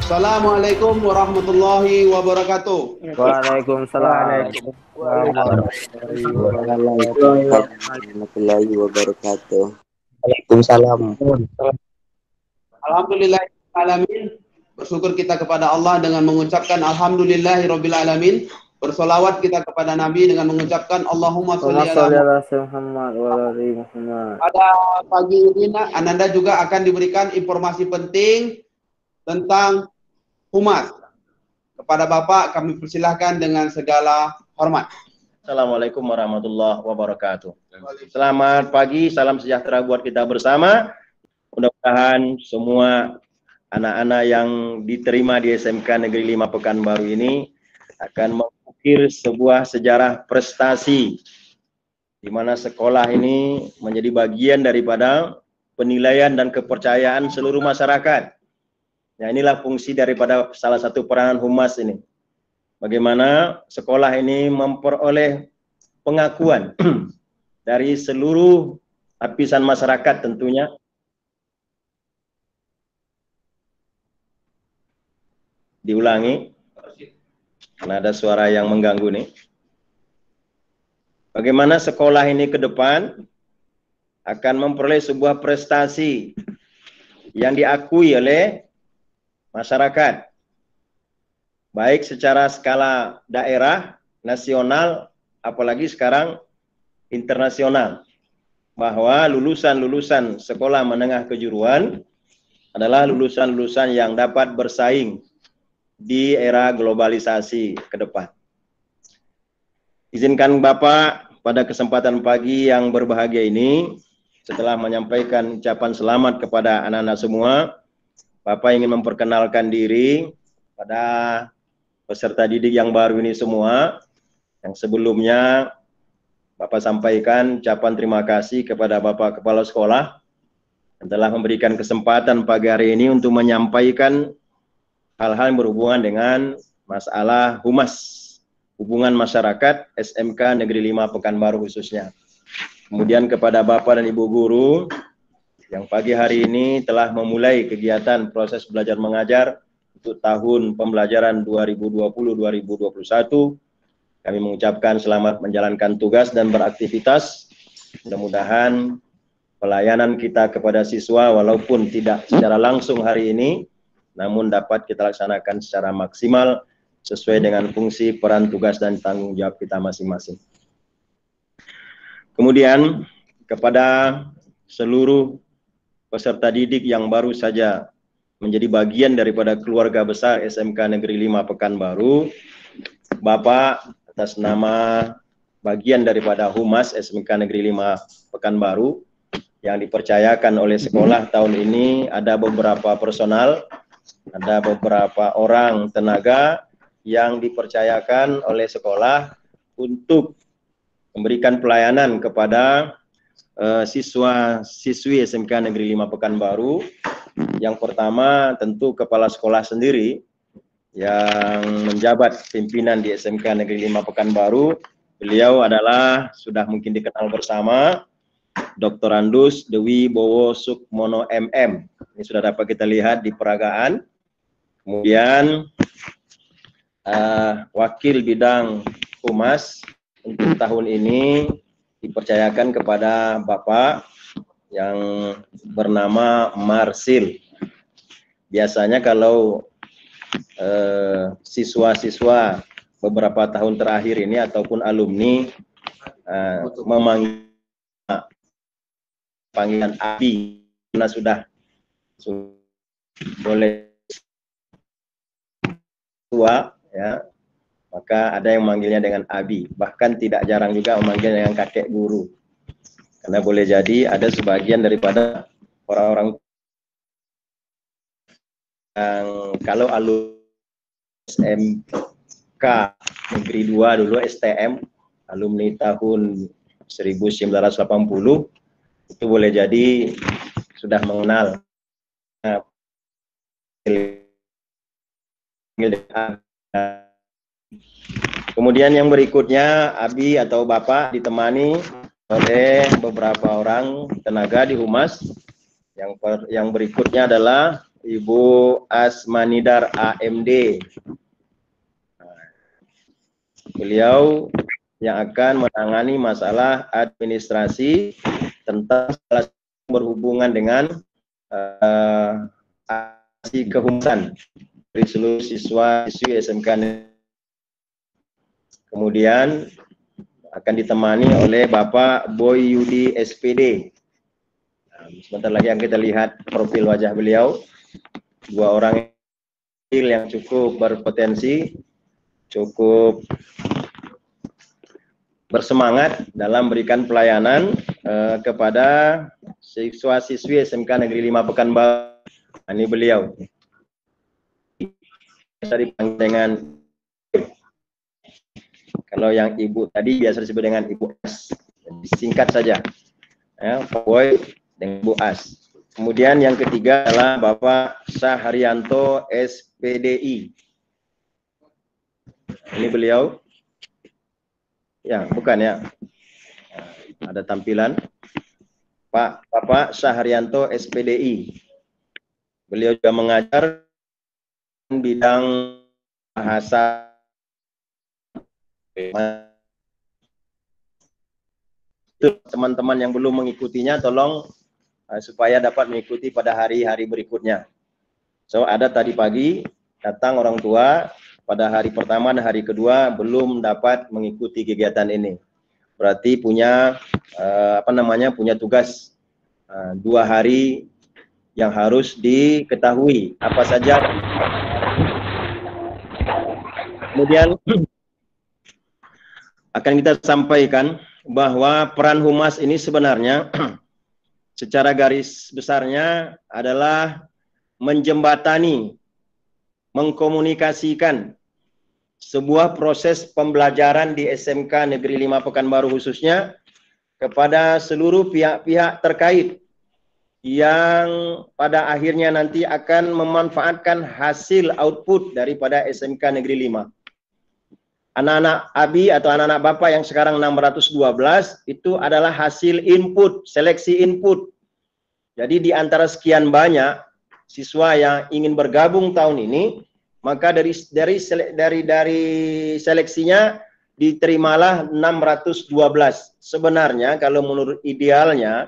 Assalamualaikum warahmatullahi wabarakatuh. Waalaikumsalam. Warahmatullahi wabarakatuh. Waalaikumsalam. Alhamdulillahirrahmanirrahim. Bersyukur kita kepada Allah dengan mengucapkan Alhamdulillahirabbil alamin. Bersolawat kita kepada Nabi dengan mengucapkan Allahumma sholli ala Muhammad wa ali Muhammad. Pada pagi ini Ananda juga akan diberikan informasi penting tentang humas. Kepada Bapak kami persilahkan dengan segala hormat. Assalamualaikum warahmatullahi wabarakatuh. Selamat pagi, salam sejahtera buat kita bersama. Mudah-mudahan semua anak-anak yang diterima di SMK Negeri 5 Pekanbaru ini akan mengukir sebuah sejarah prestasi di mana sekolah ini menjadi bagian daripada penilaian dan kepercayaan seluruh masyarakat. Ya, inilah fungsi daripada salah satu peranan humas ini. Bagaimana sekolah ini memperoleh pengakuan dari seluruh lapisan masyarakat tentunya. Diulangi, karena ada suara yang mengganggu nih. Bagaimana sekolah ini ke depan akan memperoleh sebuah prestasi yang diakui oleh masyarakat, baik secara skala daerah, nasional, apalagi sekarang internasional, bahwa lulusan-lulusan sekolah menengah kejuruan adalah lulusan-lulusan yang dapat bersaing di era globalisasi ke depan. Izinkan Bapak pada kesempatan pagi yang berbahagia ini, setelah menyampaikan ucapan selamat kepada anak-anak semua, Bapak ingin memperkenalkan diri pada peserta didik yang baru ini semua. Yang sebelumnya Bapak sampaikan ucapan terima kasih kepada Bapak Kepala Sekolah yang telah memberikan kesempatan pagi hari ini untuk menyampaikan hal-hal yang berhubungan dengan masalah humas, hubungan masyarakat SMK Negeri 5 Pekanbaru khususnya. Kemudian kepada Bapak dan Ibu Guru yang pagi hari ini telah memulai kegiatan proses belajar mengajar untuk tahun pembelajaran 2020-2021. Kami mengucapkan selamat menjalankan tugas dan beraktivitas. Mudah-mudahan pelayanan kita kepada siswa walaupun tidak secara langsung hari ini, namun dapat kita laksanakan secara maksimal sesuai dengan fungsi, peran, tugas, dan tanggung jawab kita masing-masing. Kemudian kepada seluruh peserta didik yang baru saja menjadi bagian daripada keluarga besar SMK Negeri 5 Pekanbaru, Bapak atas nama bagian daripada Humas SMK Negeri 5 Pekanbaru yang dipercayakan oleh sekolah tahun ini, ada beberapa personal, ada beberapa orang tenaga yang dipercayakan oleh sekolah untuk memberikan pelayanan kepada siswa-siswi SMK Negeri 5 Pekanbaru. Yang pertama tentu kepala sekolah sendiri yang menjabat pimpinan di SMK Negeri 5 Pekanbaru. Beliau adalah sudah mungkin dikenal bersama Dr. Andus Dewi Bowo Sukmono MM. Ini sudah dapat kita lihat di peragaan. Kemudian wakil bidang humas untuk tahun ini dipercayakan kepada Bapak yang bernama Marsil. Biasanya kalau siswa-siswa beberapa tahun terakhir ini ataupun alumni memanggil panggilan Abi, karena sudah boleh tua, ya, maka ada yang memanggilnya dengan Abi. Bahkan tidak jarang juga memanggilnya dengan kakek guru, karena boleh jadi ada sebagian daripada orang-orang yang kalau alumni SMK Negeri 2 dulu STM, alumni tahun 1980, itu boleh jadi sudah mengenal Kemudian yang berikutnya, Abi atau Bapak ditemani oleh beberapa orang tenaga di Humas. Yang berikutnya adalah Ibu Asmanidar AMD. Beliau yang akan menangani masalah administrasi tentang berhubungan dengan aksi kehumasan dari seluruh siswa-siswi SMK. Kemudian akan ditemani oleh Bapak Boy Yudi SPD. Sebentar lagi yang kita lihat profil wajah beliau. Dua orang yang cukup berpotensi, cukup bersemangat dalam berikan pelayanan kepada siswa-siswi SMK Negeri 5 Pekanbaru. Ini beliau. Biasa dipanggil dengan, kalau yang ibu tadi biasa disebut dengan Ibu As. Singkat saja. Ya, Pak Boy dengan Bu As. Kemudian yang ketiga adalah Bapak Saharianto SPDI. Ini beliau. Ya, bukan ya. Ada tampilan. Bapak Saharianto SPDI. Beliau juga mengajar bidang bahasa. Teman-teman yang belum mengikutinya, tolong supaya dapat mengikuti pada hari-hari berikutnya. So, ada tadi pagi datang orang tua, pada hari pertama dan hari kedua belum dapat mengikuti kegiatan ini. Berarti punya punya tugas 2 hari yang harus diketahui apa saja. Kemudian akan kita sampaikan bahwa peran humas ini sebenarnya secara garis besarnya adalah menjembatani, mengkomunikasikan sebuah proses pembelajaran di SMK Negeri 5 Pekanbaru khususnya kepada seluruh pihak-pihak terkait yang pada akhirnya nanti akan memanfaatkan hasil output daripada SMK Negeri 5. Anak-anak ABI atau anak-anak Bapak yang sekarang 612 itu adalah hasil input, seleksi input. Jadi di antara sekian banyak siswa yang ingin bergabung tahun ini, maka dari seleksinya diterimalah 612. Sebenarnya kalau menurut idealnya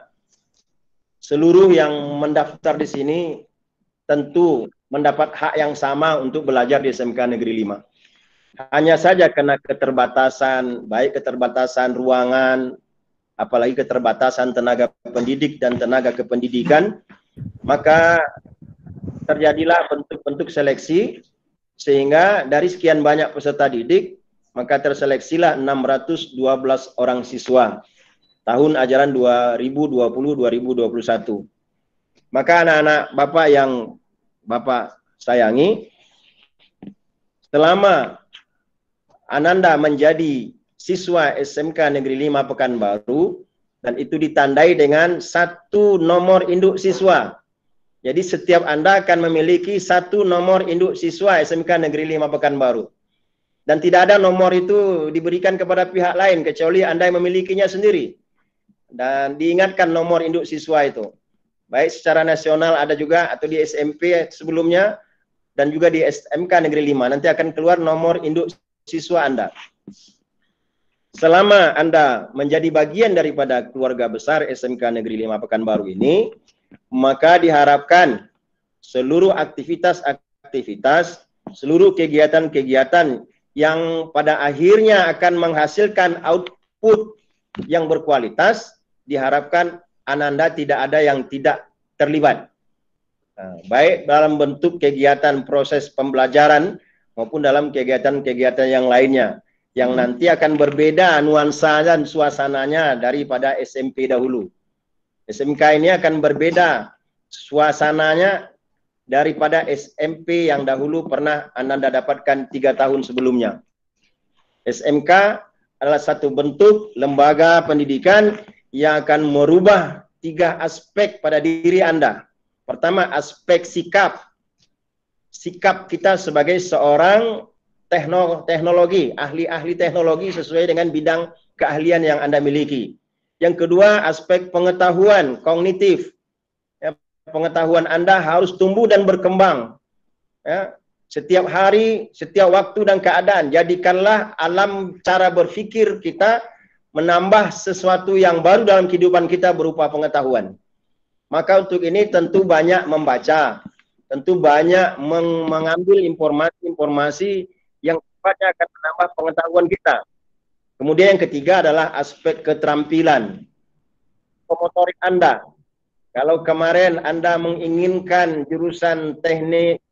seluruh yang mendaftar di sini tentu mendapat hak yang sama untuk belajar di SMK Negeri 5. Hanya saja karena keterbatasan, baik keterbatasan ruangan, apalagi keterbatasan tenaga pendidik dan tenaga kependidikan, maka terjadilah bentuk-bentuk seleksi, sehingga dari sekian banyak peserta didik, maka terseleksilah 612 orang siswa tahun ajaran 2020-2021. Maka anak-anak Bapak yang Bapak sayangi, selama Ananda menjadi siswa SMK Negeri 5 Pekanbaru, dan itu ditandai dengan 1 nomor induk siswa. Jadi setiap Anda akan memiliki 1 nomor induk siswa SMK Negeri 5 Pekanbaru. Dan tidak ada nomor itu diberikan kepada pihak lain, kecuali Anda yang memilikinya sendiri. Dan diingatkan nomor induk siswa itu. Baik secara nasional ada juga, atau di SMP sebelumnya, dan juga di SMK Negeri 5. Nanti akan keluar nomor induk siswa Anda. Selama Anda menjadi bagian daripada keluarga besar SMK Negeri 5 Pekanbaru ini, maka diharapkan seluruh aktivitas, seluruh kegiatan-kegiatan yang pada akhirnya akan menghasilkan output yang berkualitas, diharapkan Ananda tidak ada yang tidak terlibat. Baik dalam bentuk kegiatan proses pembelajaran maupun dalam kegiatan-kegiatan yang lainnya, yang nanti akan berbeda nuansa dan suasananya daripada SMP dahulu. SMK ini akan berbeda suasananya daripada SMP yang dahulu pernah Ananda dapatkan 3 tahun sebelumnya. SMK adalah satu bentuk lembaga pendidikan yang akan merubah 3 aspek pada diri Anda. Pertama, aspek sikap. Sikap kita sebagai seorang teknologi, ahli-ahli teknologi sesuai dengan bidang keahlian yang Anda miliki. Yang kedua, aspek pengetahuan kognitif. Ya, pengetahuan Anda harus tumbuh dan berkembang. Ya. Setiap hari, setiap waktu dan keadaan, jadikanlah alam cara berpikir kita menambah sesuatu yang baru dalam kehidupan kita berupa pengetahuan. Maka untuk ini tentu banyak membaca, tentu banyak mengambil informasi-informasi yang sifatnya akan menambah pengetahuan kita. Kemudian yang ketiga adalah aspek keterampilan, pemotorik Anda. Kalau kemarin Anda menginginkan jurusan teknik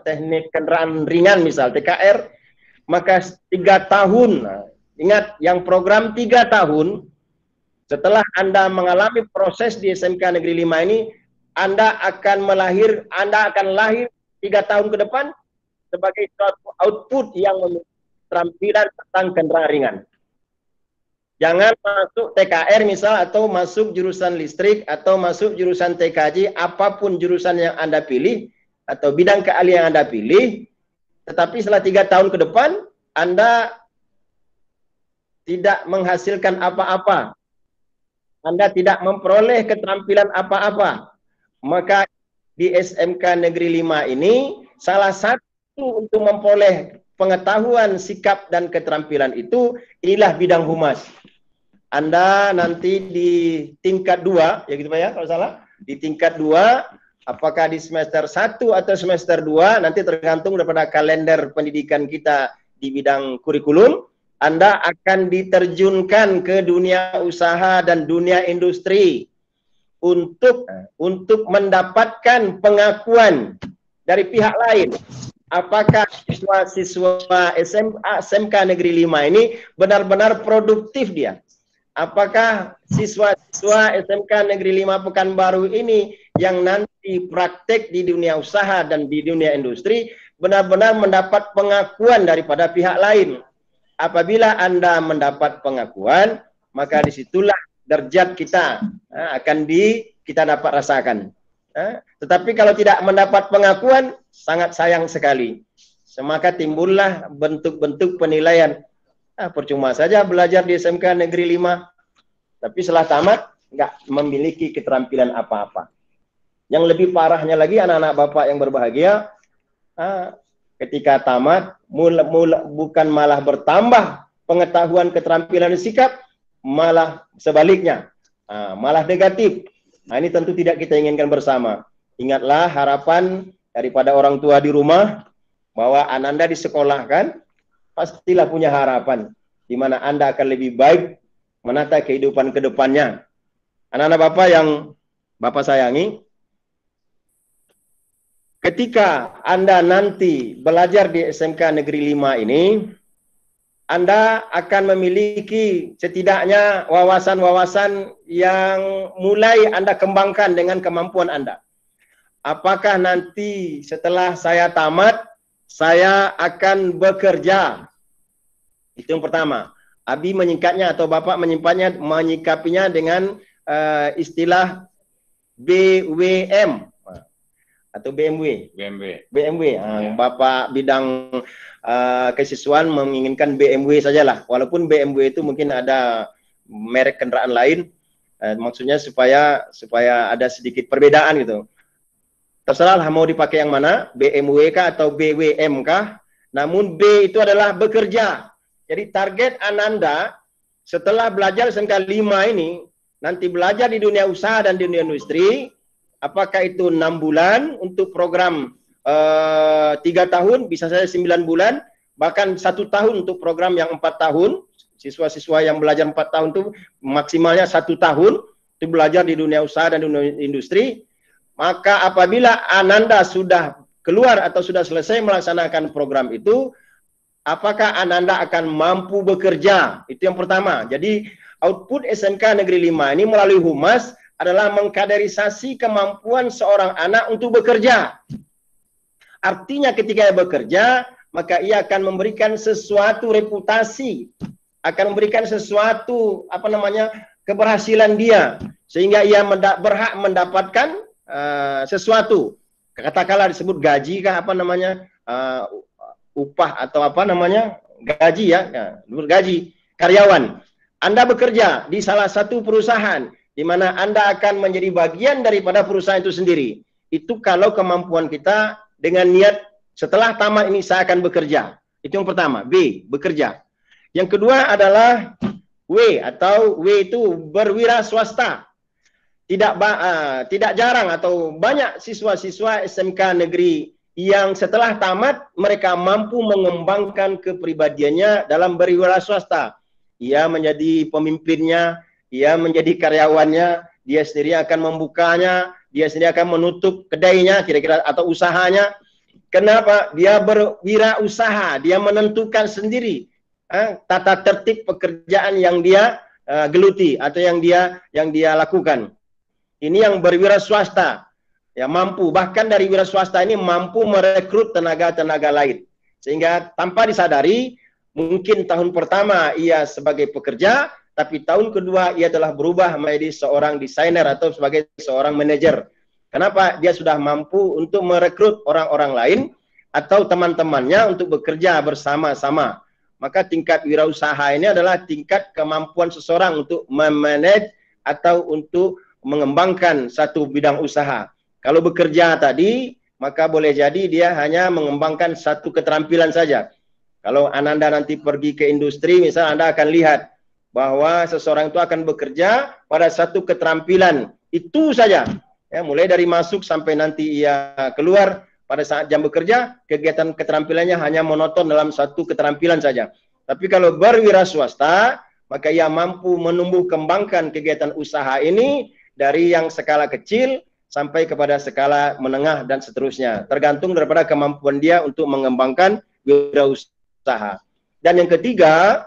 teknik kendaraan ringan misal TKR, maka 3 tahun, ingat yang program 3 tahun, setelah Anda mengalami proses di SMK Negeri 5 ini, Anda akan lahir 3 tahun ke depan sebagai suatu output yang memiliki keterampilan tentang kendaraan ringan. Jangan masuk TKR misal, atau masuk jurusan listrik, atau masuk jurusan TKJ, apapun jurusan yang Anda pilih, atau bidang keahlian yang Anda pilih, tetapi setelah 3 tahun ke depan, Anda tidak menghasilkan apa-apa. Anda tidak memperoleh keterampilan apa-apa. Maka di SMK Negeri 5 ini, salah satu untuk memperoleh pengetahuan, sikap, dan keterampilan itu, inilah bidang humas. Anda nanti di tingkat 2, ya gitu Pak ya, kalau salah, di tingkat 2, apakah di semester 1 atau semester 2, nanti tergantung daripada kalender pendidikan kita di bidang kurikulum, Anda akan diterjunkan ke dunia usaha dan dunia industri untuk mendapatkan pengakuan dari pihak lain. Apakah siswa-siswa SMK Negeri 5 ini benar-benar produktif dia? Apakah siswa-siswa SMK Negeri 5 Pekanbaru ini yang nanti praktek di dunia usaha dan di dunia industri benar-benar mendapat pengakuan daripada pihak lain? Apabila Anda mendapat pengakuan, maka disitulah derajat kita akan kita dapat rasakan. Tetapi kalau tidak mendapat pengakuan, sangat sayang sekali. Maka timbullah bentuk-bentuk penilaian. Percuma saja belajar di SMK Negeri 5, tapi setelah tamat nggak memiliki keterampilan apa-apa. Yang lebih parahnya lagi, anak-anak Bapak yang berbahagia, ketika tamat bukan malah bertambah pengetahuan, keterampilan, dan sikap, malah sebaliknya, malah negatif. Nah, ini tentu tidak kita inginkan bersama. Ingatlah harapan daripada orang tua di rumah bahwa Anda disekolahkan, pastilah punya harapan di mana Anda akan lebih baik menata kehidupan ke depannya. Anak-anak Bapak yang Bapak sayangi, ketika Anda nanti belajar di SMK Negeri 5 ini, Anda akan memiliki setidaknya wawasan-wawasan yang mulai Anda kembangkan dengan kemampuan Anda. Apakah nanti setelah saya tamat, saya akan bekerja? Itu yang pertama. Abi menyingkatnya atau Bapak menyikapinya dengan istilah BWM atau BMW. Bapak bidang kesiswaan menginginkan BMW sajalah. Walaupun BMW itu mungkin ada merek kendaraan lain, maksudnya supaya ada sedikit perbedaan gitu. Terserahlah mau dipakai yang mana, BMW kah atau BWM kah. Namun B itu adalah bekerja. Jadi target Ananda setelah belajar SMK 5 ini, nanti belajar di dunia usaha dan di dunia industri, apakah itu 6 bulan untuk program 3 tahun, bisa saja 9 bulan, bahkan 1 tahun untuk program yang 4 tahun. Siswa-siswa yang belajar 4 tahun itu maksimalnya 1 tahun itu belajar di dunia usaha dan dunia industri. Maka apabila Ananda sudah keluar atau sudah selesai melaksanakan program itu, apakah Ananda akan mampu bekerja? Itu yang pertama. Jadi output SMK Negeri 5 ini melalui humas adalah mengkaderisasi kemampuan seorang anak untuk bekerja. Artinya ketika ia bekerja, maka ia akan memberikan sesuatu reputasi, akan memberikan sesuatu keberhasilan dia, sehingga ia berhak mendapatkan sesuatu. Katakanlah disebut gaji kah upah atau gaji ya, gaji karyawan. Anda bekerja di salah satu perusahaan, di mana Anda akan menjadi bagian daripada perusahaan itu sendiri. Itu kalau kemampuan kita dengan niat setelah tamat ini saya akan bekerja. Itu yang pertama. B, bekerja. Yang kedua adalah W, atau W itu berwira swasta. Tidak jarang atau banyak siswa-siswa SMK negeri yang setelah tamat mereka mampu mengembangkan kepribadiannya dalam berwira swasta. Ia menjadi pemimpinnya, ia menjadi karyawannya, dia sendiri akan membukanya, dia sendiri akan menutup kedainya kira-kira atau usahanya. Kenapa? Dia berwirausaha, dia menentukan sendiri tata tertib pekerjaan yang dia geluti atau yang dia lakukan. Ini yang berwira swasta, ya mampu, bahkan dari wira swasta ini mampu merekrut tenaga-tenaga lain. Sehingga tanpa disadari, mungkin tahun pertama ia sebagai pekerja, tapi tahun kedua ia telah berubah menjadi seorang desainer atau sebagai seorang manajer. Kenapa? Dia sudah mampu untuk merekrut orang-orang lain atau teman-temannya untuk bekerja bersama-sama. Maka tingkat wirausaha ini adalah tingkat kemampuan seseorang untuk memanage atau untuk mengembangkan satu bidang usaha. Kalau bekerja tadi, maka boleh jadi dia hanya mengembangkan satu keterampilan saja. Kalau Ananda nanti pergi ke industri, misal Anda akan lihat bahwa seseorang itu akan bekerja pada satu keterampilan. Itu saja. Ya, mulai dari masuk sampai nanti ia keluar, pada saat jam bekerja, kegiatan keterampilannya hanya monoton dalam satu keterampilan saja. Tapi kalau berwira swasta, maka ia mampu menumbuh kembangkan kegiatan usaha ini dari yang skala kecil sampai kepada skala menengah dan seterusnya. Tergantung daripada kemampuan dia untuk mengembangkan wirausaha. Dan yang ketiga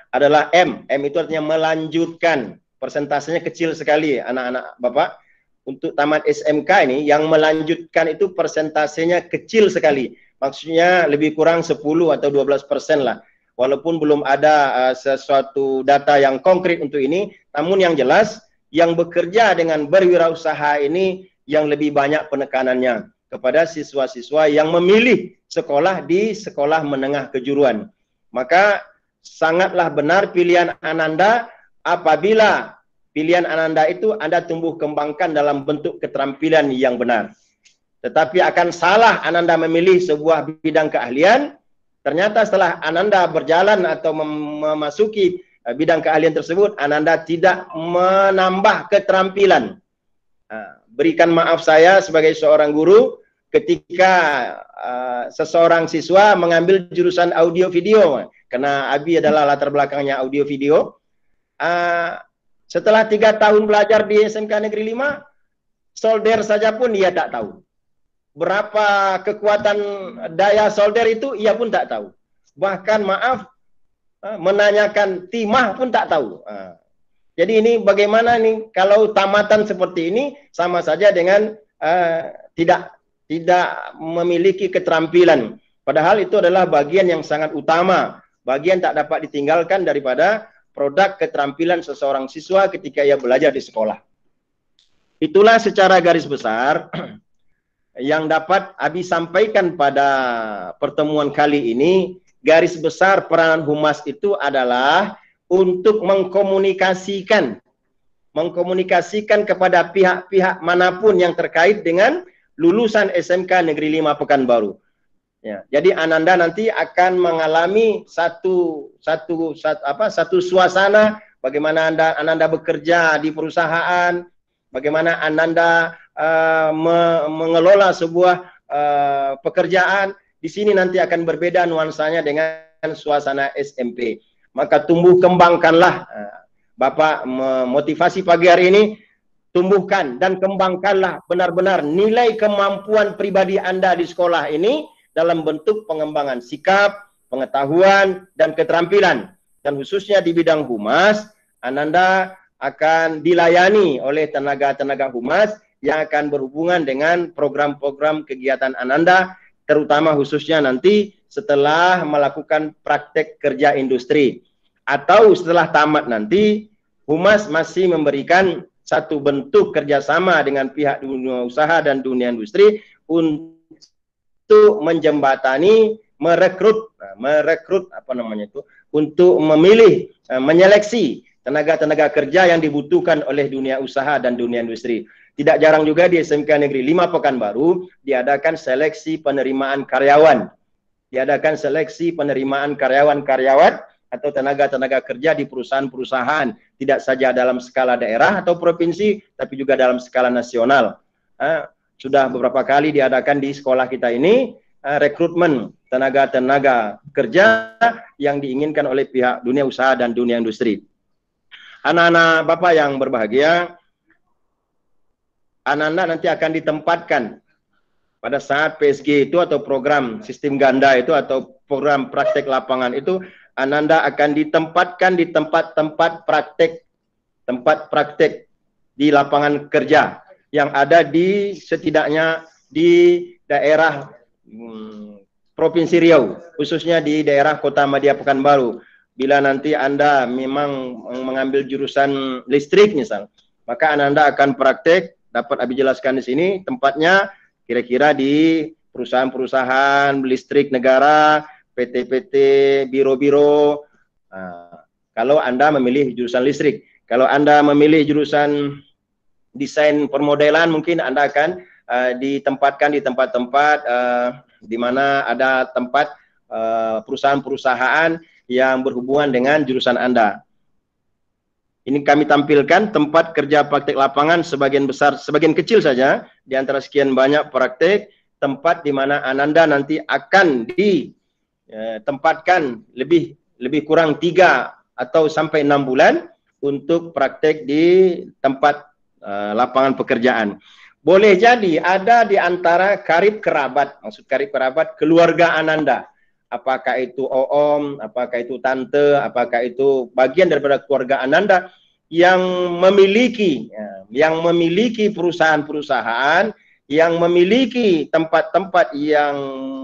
adalah M. M itu artinya melanjutkan. Persentasenya kecil sekali anak-anak Bapak. Untuk tamat SMK ini yang melanjutkan itu persentasenya kecil sekali. Maksudnya lebih kurang 10 atau 12% lah. Walaupun belum ada sesuatu data yang konkret untuk ini, namun yang jelas yang bekerja dengan berwirausaha ini yang lebih banyak penekanannya kepada siswa-siswa yang memilih sekolah di sekolah menengah kejuruan. Maka sangatlah benar pilihan Ananda apabila pilihan Ananda itu Anda tumbuh kembangkan dalam bentuk keterampilan yang benar. Tetapi akan salah Ananda memilih sebuah bidang keahlian, ternyata setelah Ananda berjalan atau memasuki bidang keahlian tersebut, Ananda tidak menambah keterampilan. Berikan maaf saya sebagai seorang guru, ketika seseorang siswa mengambil jurusan audio video, karena Abi adalah latar belakangnya audio video, setelah 3 tahun belajar di SMK Negeri 5, solder saja pun ia tak tahu. Berapa kekuatan daya solder itu ia pun tak tahu. Bahkan maaf, menanyakan timah pun tak tahu. Jadi ini bagaimana nih kalau tamatan seperti ini sama saja dengan tidak memiliki keterampilan. Padahal itu adalah bagian yang sangat utama, bagian tak dapat ditinggalkan daripada produk keterampilan seseorang siswa ketika ia belajar di sekolah. Itulah secara garis besar yang dapat Abi sampaikan pada pertemuan kali ini. Garis besar peranan humas itu adalah untuk mengkomunikasikan kepada pihak-pihak manapun yang terkait dengan lulusan SMK Negeri 5 Pekanbaru. Ya, jadi Ananda nanti akan mengalami satu suasana bagaimana Ananda bekerja di perusahaan, bagaimana Ananda mengelola sebuah pekerjaan. Di sini nanti akan berbeda nuansanya dengan suasana SMP. Maka tumbuh kembangkanlah, Bapak memotivasi pagi hari ini, tumbuhkan dan kembangkanlah benar-benar nilai kemampuan pribadi Anda di sekolah ini dalam bentuk pengembangan sikap, pengetahuan, dan keterampilan. Dan khususnya di bidang humas, Ananda akan dilayani oleh tenaga-tenaga humas yang akan berhubungan dengan program-program kegiatan Ananda, terutama khususnya nanti setelah melakukan praktek kerja industri. Atau setelah tamat nanti, humas masih memberikan satu bentuk kerjasama dengan pihak dunia usaha dan dunia industri untuk menjembatani, merekrut untuk memilih, menyeleksi tenaga-tenaga kerja yang dibutuhkan oleh dunia usaha dan dunia industri. Tidak jarang juga di SMK Negeri 5 Pekanbaru diadakan seleksi penerimaan karyawan. Diadakan seleksi penerimaan karyawan-karyawat atau tenaga-tenaga kerja di perusahaan-perusahaan, tidak saja dalam skala daerah atau provinsi, tapi juga dalam skala nasional. Sudah beberapa kali diadakan di sekolah kita ini, rekrutmen tenaga-tenaga kerja yang diinginkan oleh pihak dunia usaha dan dunia industri. Anak-anak Bapak yang berbahagia, anak-anak nanti akan ditempatkan pada saat PSG itu atau program sistem ganda itu atau program praktek lapangan itu, Ananda akan ditempatkan di tempat-tempat praktek di lapangan kerja yang ada di setidaknya di daerah Provinsi Riau, khususnya di daerah Kota Madya Pekanbaru. Bila nanti Anda memang mengambil jurusan listrik misal, maka Anda akan praktek, dapat Abi jelaskan di sini, tempatnya kira-kira di perusahaan-perusahaan listrik negara, PT-PT, biro-biro. Kalau Anda memilih jurusan listrik, kalau Anda memilih jurusan desain permodelan, mungkin Anda akan ditempatkan di tempat-tempat di mana ada tempat perusahaan-perusahaan yang berhubungan dengan jurusan Anda. Ini kami tampilkan tempat kerja praktek lapangan sebagian besar, sebagian kecil saja di antara sekian banyak praktek tempat di mana Ananda nanti akan ditempatkan lebih kurang 3 atau sampai 6 bulan untuk praktek di tempat lapangan pekerjaan. Boleh jadi ada di antara karib kerabat, maksud karib kerabat keluarga Ananda. Apakah itu om, apakah itu tante, apakah itu bagian daripada keluarga Ananda yang memiliki perusahaan-perusahaan, yang memiliki tempat-tempat yang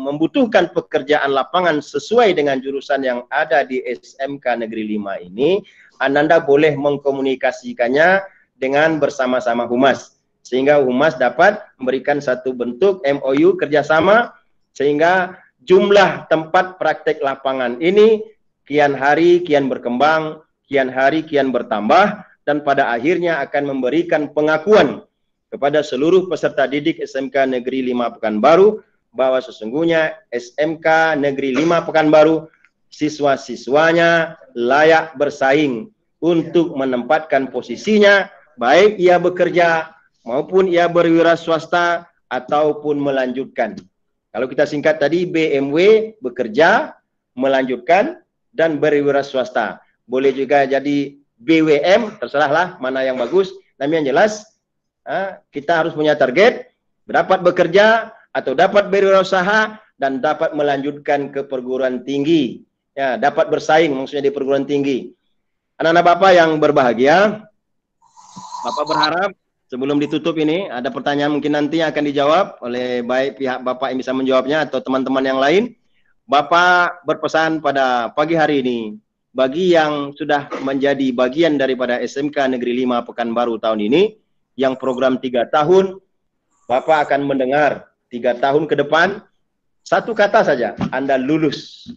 membutuhkan pekerjaan lapangan sesuai dengan jurusan yang ada di SMK Negeri 5 ini, Ananda boleh mengkomunikasikannya dengan bersama-sama Humas, sehingga Humas dapat memberikan satu bentuk MOU kerjasama, sehingga jumlah tempat praktek lapangan ini kian hari kian berkembang, kian hari kian bertambah, dan pada akhirnya akan memberikan pengakuan kepada seluruh peserta didik SMK Negeri 5 Pekanbaru bahwa sesungguhnya SMK Negeri 5 Pekanbaru siswa-siswanya layak bersaing untuk menempatkan posisinya, baik ia bekerja maupun ia berwira swasta ataupun melanjutkan. Kalau kita singkat tadi, BMW bekerja, melanjutkan, dan berwira swasta. Boleh juga jadi BWM, terserahlah mana yang bagus. Tapi yang jelas, kita harus punya target, dapat bekerja, atau dapat berwirausaha, dan dapat melanjutkan ke perguruan tinggi. Ya, dapat bersaing, maksudnya di perguruan tinggi. Anak-anak Bapak yang berbahagia, Bapak berharap sebelum ditutup ini, ada pertanyaan mungkin nanti yang akan dijawab oleh baik pihak Bapak yang bisa menjawabnya atau teman-teman yang lain. Bapak berpesan pada pagi hari ini, bagi yang sudah menjadi bagian daripada SMK Negeri 5 Pekanbaru tahun ini, yang program 3 tahun, Bapak akan mendengar 3 tahun ke depan, satu kata saja, Anda lulus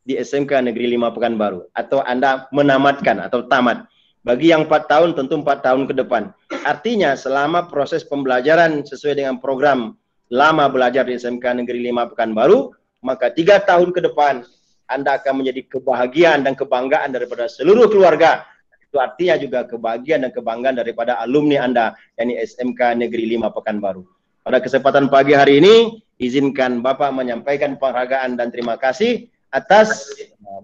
di SMK Negeri 5 Pekanbaru, atau Anda menamatkan atau tamat. Bagi yang 4 tahun, tentu 4 tahun ke depan. Artinya, selama proses pembelajaran sesuai dengan program lama belajar di SMK Negeri 5 Pekanbaru, maka 3 tahun ke depan, Anda akan menjadi kebahagiaan dan kebanggaan daripada seluruh keluarga. Itu artinya juga kebahagiaan dan kebanggaan daripada alumni Anda, yakni SMK Negeri 5 Pekanbaru. Pada kesempatan pagi hari ini, izinkan Bapak menyampaikan penghargaan dan terima kasih atas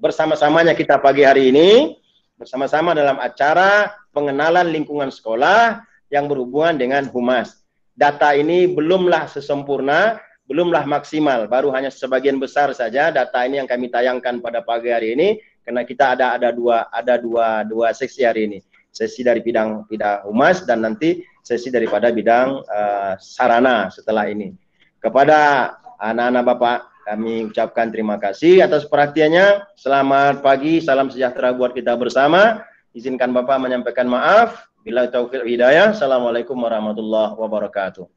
bersama-samanya kita pagi hari ini, bersama-sama dalam acara pengenalan lingkungan sekolah yang berhubungan dengan Humas. Data ini belumlah sesempurna, belumlah maksimal, baru hanya sebagian besar saja data ini yang kami tayangkan pada pagi hari ini, karena kita ada dua sesi hari ini. Sesi dari bidang Humas dan nanti sesi daripada bidang sarana setelah ini. Kepada anak-anak Bapak, kami ucapkan terima kasih atas perhatiannya. Selamat pagi, salam sejahtera buat kita bersama. Izinkan Bapak menyampaikan maaf. Bila taufiq hidayah. Assalamualaikum warahmatullahi wabarakatuh.